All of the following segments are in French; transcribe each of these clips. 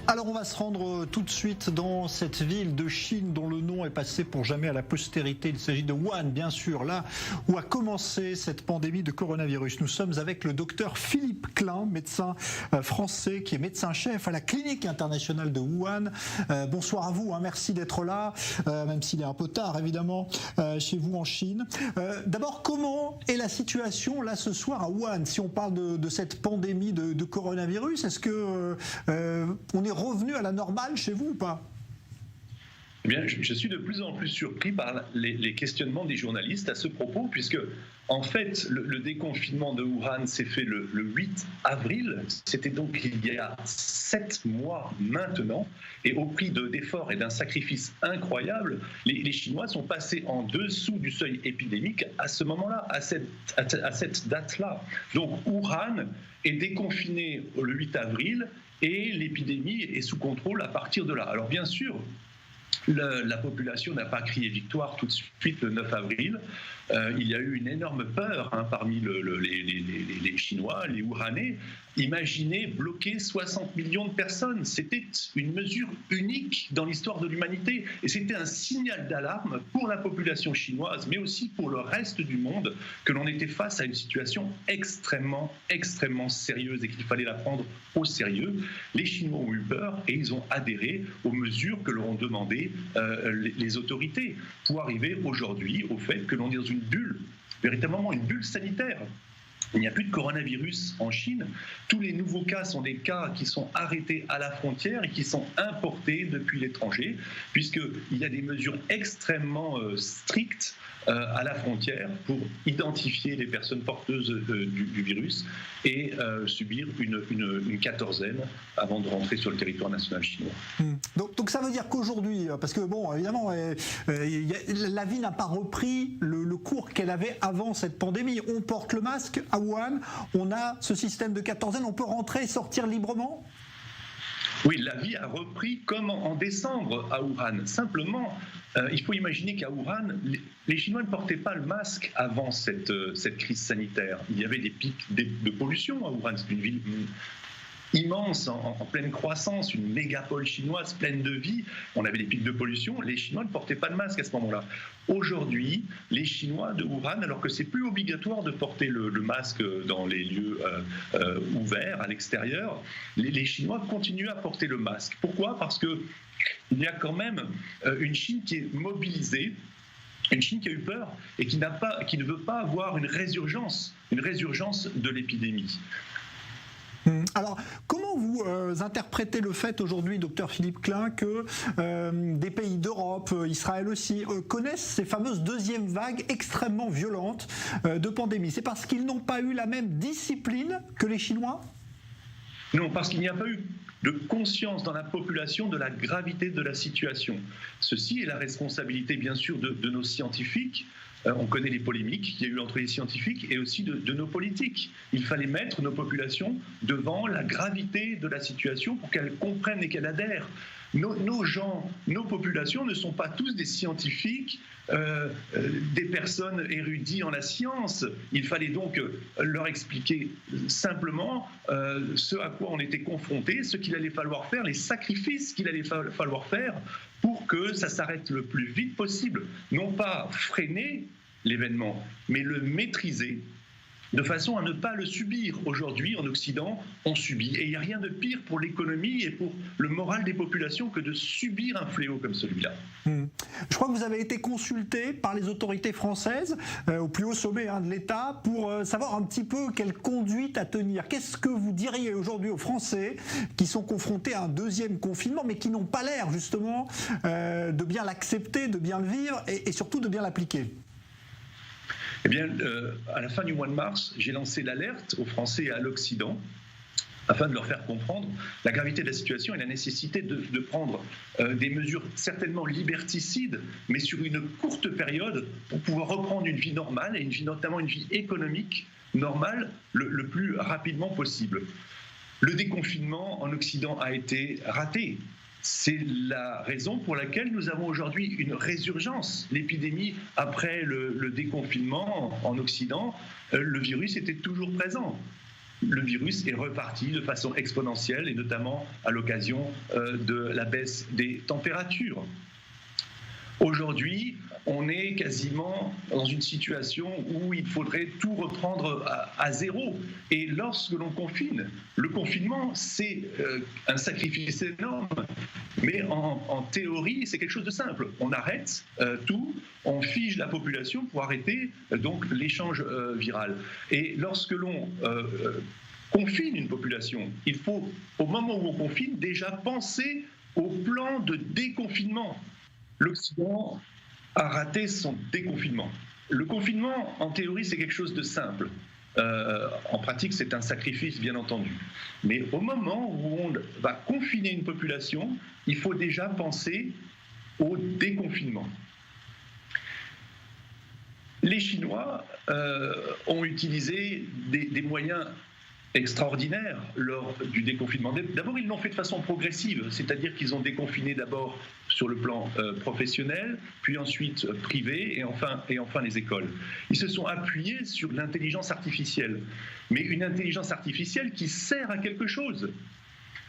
Alors on va se rendre tout de suite dans cette ville de Chine dont le nom est passé pour jamais à la postérité. Il s'agit de Wuhan, bien sûr, là où a commencé cette pandémie de coronavirus. Nous sommes avec le docteur Philippe Klein, médecin français qui est médecin-chef à la clinique internationale de Wuhan. Bonsoir à vous, merci d'être là, même s'il est un peu tard évidemment chez vous en Chine. D'abord, comment est la situation là ce soir à Wuhan, si on parle de cette pandémie de coronavirus? Est-ce que on est revenu à la normale chez vous ou pas? Eh bien, je suis de plus en plus surpris par les questionnements des journalistes à ce propos, puisque, en fait, le déconfinement de Wuhan s'est fait le 8 avril. C'était donc il y a 7 mois maintenant. Et au prix d'efforts et d'un sacrifice incroyable, les Chinois sont passés en dessous du seuil épidémique à ce moment-là, à cette date-là. Donc, Wuhan est déconfiné le 8 avril et l'épidémie est sous contrôle à partir de là. Alors, bien sûr, la population n'a pas crié victoire tout de suite le 9 avril. Il y a eu une énorme peur parmi les Chinois, les Wuhanais. Imaginez bloquer 60 millions de personnes. C'était une mesure unique dans l'histoire de l'humanité. Et c'était un signal d'alarme pour la population chinoise, mais aussi pour le reste du monde, que l'on était face à une situation extrêmement, extrêmement sérieuse et qu'il fallait la prendre au sérieux. Les Chinois ont eu peur et ils ont adhéré aux mesures que leur ont demandées les autorités pour arriver aujourd'hui au fait que l'on est dans une bulle, véritablement une bulle sanitaire. Il n'y a plus de coronavirus en Chine. Tous les nouveaux cas sont des cas qui sont arrêtés à la frontière et qui sont importés depuis l'étranger, puisqu'il y a des mesures extrêmement strictes à la frontière pour identifier les personnes porteuses du virus et subir une quatorzaine avant de rentrer sur le territoire national chinois. Donc ça veut dire qu'aujourd'hui, parce que bon, évidemment, la vie n'a pas repris le cours qu'elle avait avant cette pandémie. On porte le masque à Wuhan, on a ce système de quatorzaine, on peut rentrer et sortir librement ? Oui, la vie a repris comme en décembre à Wuhan. Simplement, il faut imaginer qu'à Wuhan, les Chinois ne portaient pas le masque avant cette crise sanitaire. Il y avait des pics de pollution à Wuhan. C'est une ville immense, en pleine croissance, une mégapole chinoise pleine de vie. On avait des pics de pollution. Les Chinois ne portaient pas de masque à ce moment-là. Aujourd'hui, les Chinois de Wuhan, alors que c'est plus obligatoire de porter le masque dans les lieux ouverts, à l'extérieur, les Chinois continuent à porter le masque. Pourquoi ? Parce qu'il y a quand même une Chine qui est mobilisée, une Chine qui a eu peur et qui ne veut pas avoir une résurgence de l'épidémie. Alors, comment vous interprétez le fait aujourd'hui, docteur Philippe Klein, que des pays d'Europe, Israël aussi, connaissent ces fameuses deuxièmes vagues extrêmement violentes de pandémie? C'est parce qu'ils n'ont pas eu la même discipline que les Chinois ? Non, parce qu'il n'y a pas eu de conscience dans la population de la gravité de la situation. Ceci est la responsabilité, bien sûr, de nos scientifiques. On connaît les polémiques qu'il y a eu entre les scientifiques et aussi de nos politiques. Il fallait mettre nos populations devant la gravité de la situation pour qu'elles comprennent et qu'elles adhèrent. Nos gens, nos populations ne sont pas tous des scientifiques, des personnes érudies en la science. Il fallait donc leur expliquer simplement ce à quoi on était confrontés, ce qu'il allait falloir faire, les sacrifices qu'il allait falloir faire pour que ça s'arrête le plus vite possible. Non pas freiner l'événement, mais le maîtriser de façon à ne pas le subir. Aujourd'hui, en Occident, on subit. Et il n'y a rien de pire pour l'économie et pour le moral des populations que de subir un fléau comme celui-là. Je crois que vous avez été consulté par les autorités françaises, au plus haut sommet de l'État, pour savoir un petit peu quelle conduite à tenir. Qu'est-ce que vous diriez aujourd'hui aux Français qui sont confrontés à un deuxième confinement, mais qui n'ont pas l'air, justement, de bien l'accepter, de bien le vivre et surtout de bien l'appliquer ? Eh bien, à la fin du mois de mars, j'ai lancé l'alerte aux Français et à l'Occident afin de leur faire comprendre la gravité de la situation et la nécessité de prendre des mesures certainement liberticides, mais sur une courte période pour pouvoir reprendre une vie normale et notamment une vie économique normale le plus rapidement possible. Le déconfinement en Occident a été raté. C'est la raison pour laquelle nous avons aujourd'hui une résurgence. L'épidémie, après le déconfinement en Occident, le virus était toujours présent. le virus est reparti de façon exponentielle, et notamment à l'occasion de la baisse des températures. Aujourd'hui, on est quasiment dans une situation où il faudrait tout reprendre à zéro. Et lorsque l'on confine, le confinement, c'est un sacrifice énorme. Mais en théorie, c'est quelque chose de simple. On arrête tout, on fige la population pour arrêter donc l'échange viral. Et lorsque l'on confine une population, il faut, au moment où on confine, déjà penser au plan de déconfinement. L'Occident a raté son déconfinement. Le confinement, en théorie, c'est quelque chose de simple. En pratique, c'est un sacrifice, bien entendu. Mais au moment où on va confiner une population, il faut déjà penser au déconfinement. Les Chinois ont utilisé des moyens extraordinaire lors du déconfinement. D'abord, ils l'ont fait de façon progressive, c'est-à-dire qu'ils ont déconfiné d'abord sur le plan professionnel, puis ensuite privé, et enfin les écoles. Ils se sont appuyés sur l'intelligence artificielle, mais une intelligence artificielle qui sert à quelque chose.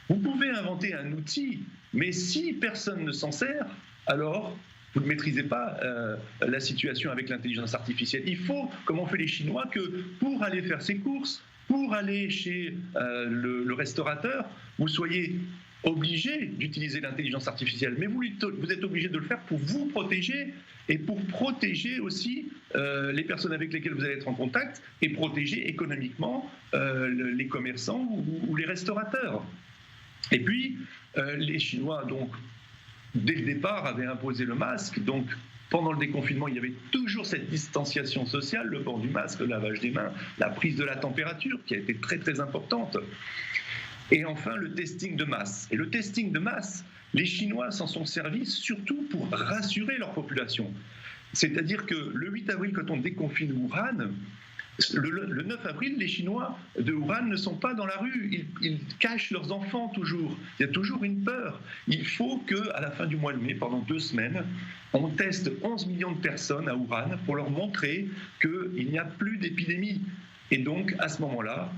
Vous pouvez inventer un outil, mais si personne ne s'en sert, alors vous ne maîtrisez pas la situation avec l'intelligence artificielle. Il faut, comme ont fait les Chinois, que pour aller faire ses courses, pour aller chez le restaurateur, vous soyez obligé d'utiliser l'intelligence artificielle. Mais vous êtes obligé de le faire pour vous protéger et pour protéger aussi les personnes avec lesquelles vous allez être en contact et protéger économiquement les commerçants ou les restaurateurs. Et puis, les Chinois, donc, dès le départ, avaient imposé le masque. Donc, pendant le déconfinement, il y avait toujours cette distanciation sociale, le port du masque, le lavage des mains, la prise de la température qui a été très très importante. Et enfin, le testing de masse. Et le testing de masse, les Chinois s'en sont servis surtout pour rassurer leur population. C'est-à-dire que le 8 avril, quand on déconfine Wuhan, le 9 avril, les Chinois de Wuhan ne sont pas dans la rue, ils cachent leurs enfants toujours. Il y a toujours une peur. Il faut qu'à la fin du mois de mai, pendant 2 semaines, on teste 11 millions de personnes à Wuhan pour leur montrer qu'il n'y a plus d'épidémie. Et donc, à ce moment-là,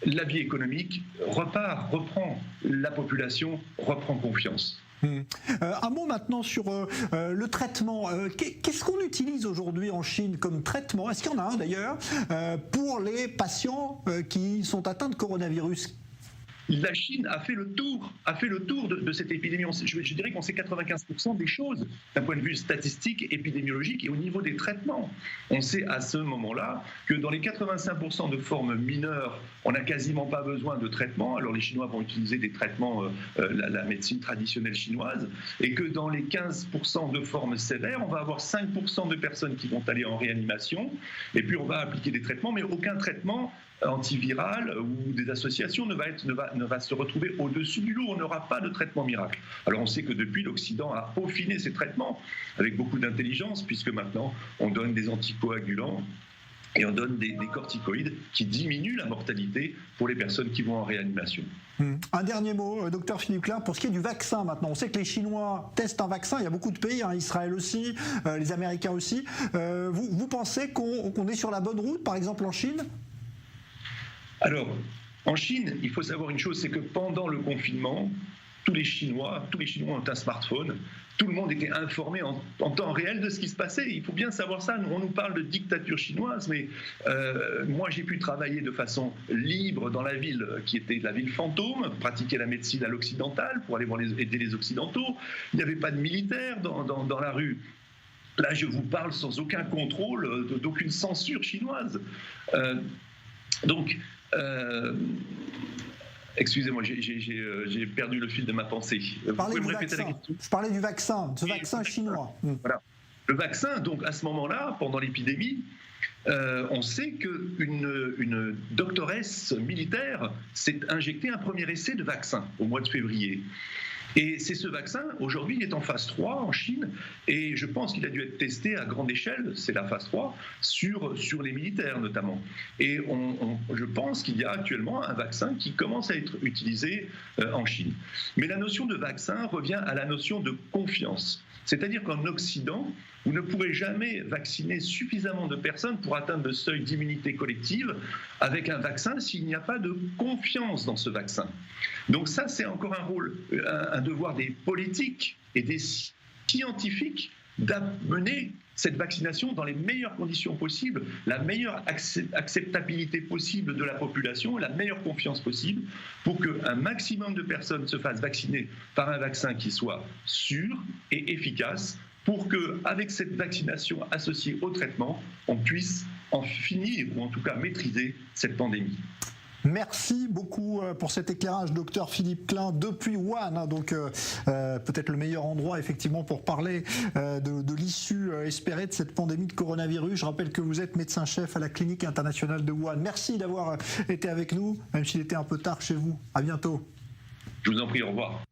la vie économique reprend, la population reprend confiance. Un mot maintenant sur le traitement. Qu'est-ce qu'on utilise aujourd'hui en Chine comme traitement? Est-ce qu'il y en a un d'ailleurs pour les patients qui sont atteints de coronavirus? La Chine a fait le tour de cette épidémie. Je dirais qu'on sait 95% des choses d'un point de vue statistique, épidémiologique et au niveau des traitements. On sait à ce moment-là que dans les 85% de formes mineures, on n'a quasiment pas besoin de traitement. Alors les Chinois vont utiliser des traitements, la médecine traditionnelle chinoise, et que dans les 15% de formes sévères, on va avoir 5% de personnes qui vont aller en réanimation, et puis on va appliquer des traitements, mais aucun traitement antiviral ou des associations ne va se retrouver au-dessus du lot. On n'aura pas de traitement miracle. Alors on sait que depuis, l'Occident a peaufiné ces traitements avec beaucoup d'intelligence, puisque maintenant on donne des anticoagulants et on donne des corticoïdes qui diminuent la mortalité pour les personnes qui vont en réanimation. Un dernier mot, docteur Philippe Klein, pour ce qui est du vaccin maintenant. On sait que les Chinois testent un vaccin, il y a beaucoup de pays, Israël aussi, les Américains aussi. Vous pensez qu'on est sur la bonne route, par exemple en Chine ? Alors, en Chine, il faut savoir une chose, c'est que pendant le confinement, tous les Chinois ont un smartphone, tout le monde était informé en temps réel de ce qui se passait. Il faut bien savoir ça. On nous parle de dictature chinoise, mais moi j'ai pu travailler de façon libre dans la ville qui était la ville fantôme, pratiquer la médecine à l'occidentale pour aller aider les Occidentaux. Il n'y avait pas de militaires dans la rue. Là, je vous parle sans aucun contrôle, d'aucune censure chinoise. Excusez-moi, j'ai perdu le fil de ma pensée. Vous pouvez me répéter la question ? Je parlais du vaccin, ce vaccin chinois. Voilà. Le vaccin, donc à ce moment-là, pendant l'épidémie, on sait qu'une doctoresse militaire s'est injectée un premier essai de vaccin au mois de février. Et c'est ce vaccin, aujourd'hui, il est en phase 3 en Chine, et je pense qu'il a dû être testé à grande échelle, c'est la phase 3, sur les militaires notamment. Et je pense qu'il y a actuellement un vaccin qui commence à être utilisé en Chine. Mais la notion de vaccin revient à la notion de confiance. C'est-à-dire qu'en Occident, vous ne pourrez jamais vacciner suffisamment de personnes pour atteindre le seuil d'immunité collective avec un vaccin s'il n'y a pas de confiance dans ce vaccin. Donc ça, c'est encore un devoir des politiques et des scientifiques d'amener cette vaccination dans les meilleures conditions possibles, la meilleure acceptabilité possible de la population, la meilleure confiance possible pour qu'un maximum de personnes se fassent vacciner par un vaccin qui soit sûr et efficace, pour qu'avec cette vaccination associée au traitement, on puisse en finir ou en tout cas maîtriser cette pandémie. Merci beaucoup pour cet éclairage, docteur Philippe Klein, depuis Wuhan, donc peut-être le meilleur endroit effectivement pour parler de l'issue espérée de cette pandémie de coronavirus. Je rappelle que vous êtes médecin-chef à la clinique internationale de Wuhan. Merci d'avoir été avec nous, même s'il était un peu tard chez vous. À bientôt. Je vous en prie, au revoir.